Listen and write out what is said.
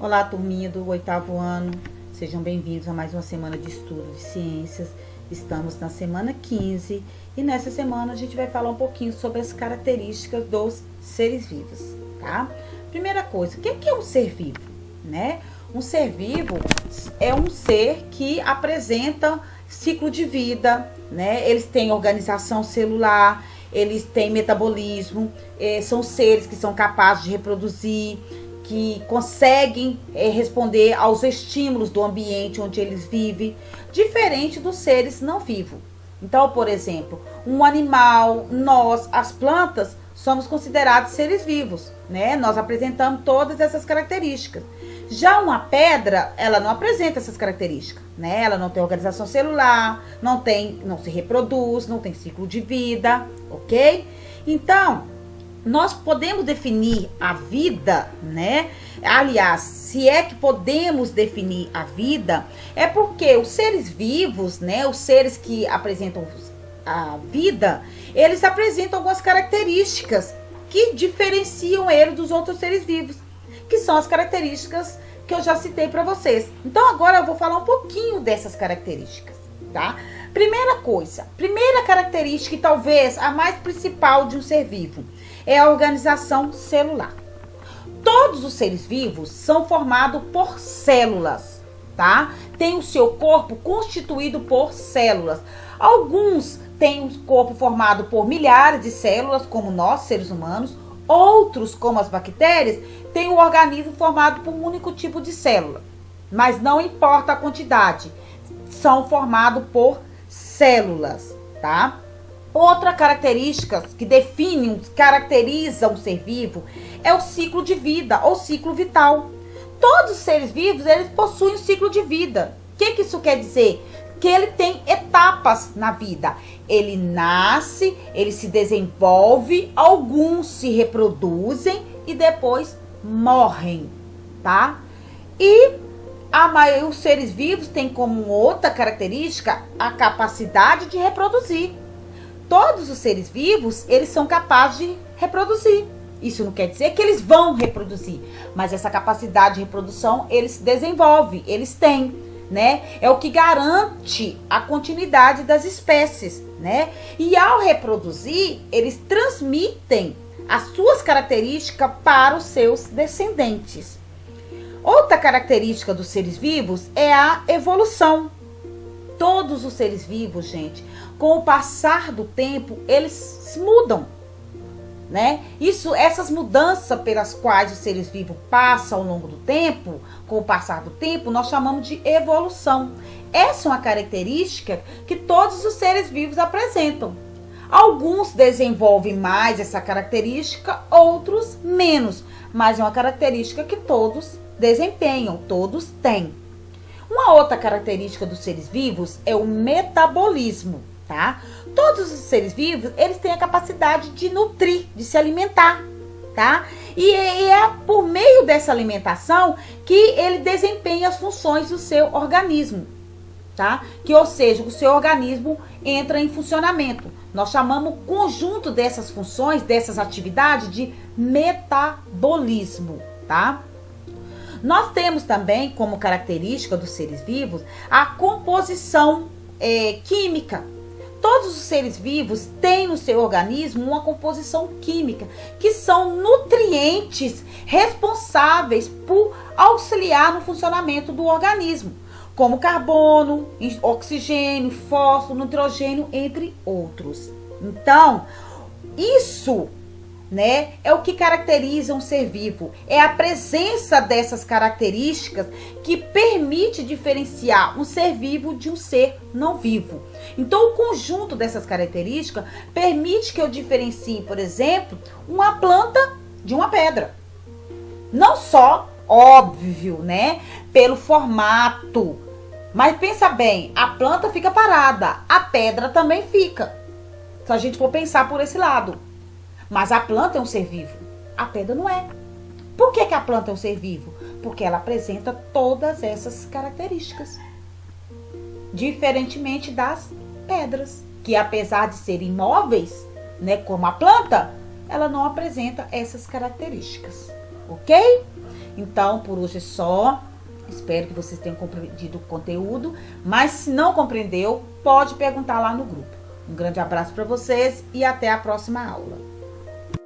Olá, turminha do 8º ano, sejam bem-vindos a mais uma semana de estudo de ciências. Estamos na semana 15 e nessa semana a gente vai falar um pouquinho sobre as características dos seres vivos, tá? Primeira coisa, o que é um ser vivo, né? Um ser vivo é um ser que apresenta ciclo de vida, né? Eles têm organização celular, eles têm metabolismo, são seres que são capazes de reproduzir, que conseguem responder aos estímulos do ambiente onde eles vivem, diferente dos seres não vivos. Então, por exemplo, um animal, nós, as plantas, somos considerados seres vivos, né? Nós apresentamos todas essas características. Já uma pedra, ela não apresenta essas características, né? Ela não tem organização celular, não se reproduz, não tem ciclo de vida, ok? Então, nós podemos definir a vida, né? Aliás, se é que podemos definir a vida, é porque os seres vivos, né? Os seres que apresentam a vida, eles apresentam algumas características que diferenciam ele dos outros seres vivos, que são as características que eu já citei para vocês. Então agora eu vou falar um pouquinho dessas características, tá? Primeira característica e talvez a mais principal de um ser vivo é a organização celular. Todos os seres vivos são formados por células, tá? Tem o seu corpo constituído por células. Alguns têm um corpo formado por milhares de células, como nós, seres humanos. Outros, como as bactérias, têm o organismo formado por um único tipo de célula. Mas não importa a quantidade, são formados por células, tá? Outra característica que caracteriza um ser vivo é o ciclo de vida ou ciclo vital. Todos os seres vivos, eles possuem um ciclo de vida. O que isso quer dizer? Que ele tem etapas na vida. Ele nasce, ele se desenvolve, alguns se reproduzem e depois morrem, tá? E os seres vivos têm como outra característica a capacidade de reproduzir. Todos os seres vivos, eles são capazes de reproduzir. Isso não quer dizer que eles vão reproduzir, mas essa capacidade de reprodução, eles desenvolvem, eles têm, né? É o que garante a continuidade das espécies, né? E ao reproduzir, eles transmitem as suas características para os seus descendentes. Outra característica dos seres vivos é a evolução. Todos os seres vivos, gente, com o passar do tempo, eles se mudam, né? Essas mudanças pelas quais os seres vivos passam ao longo do tempo, com o passar do tempo, nós chamamos de evolução. Essa é uma característica que todos os seres vivos apresentam. Alguns desenvolvem mais essa característica, outros menos, mas é uma característica que todos desempenham, todos têm. Uma outra característica dos seres vivos é o metabolismo, tá? Todos os seres vivos, eles têm a capacidade de nutrir, de se alimentar, tá? E é por meio dessa alimentação que ele desempenha as funções do seu organismo, tá? Ou seja, o seu organismo entra em funcionamento. Nós chamamos o conjunto dessas funções, dessas atividades de metabolismo, tá? Nós temos também como característica dos seres vivos a composição química. Todos os seres vivos têm no seu organismo uma composição química, que são nutrientes responsáveis por auxiliar no funcionamento do organismo, como carbono, oxigênio, fósforo, nitrogênio, entre outros. Então, isso, né, é o que caracteriza um ser vivo. É a presença dessas características que permite diferenciar um ser vivo de um ser não vivo. Então, o conjunto dessas características permite que eu diferencie, por exemplo, uma planta de uma pedra. Não só, óbvio, né, pelo formato, mas pensa bem, a planta fica parada, a pedra também fica. Se a gente for pensar por esse lado. Mas a planta é um ser vivo, a pedra não é. Por que a planta é um ser vivo? Porque ela apresenta todas essas características. Diferentemente das pedras, que apesar de serem imóveis, né, como a planta, ela não apresenta essas características, ok? Então, por hoje é só. Espero que vocês tenham compreendido o conteúdo. Mas se não compreendeu, pode perguntar lá no grupo. Um grande abraço para vocês e até a próxima aula.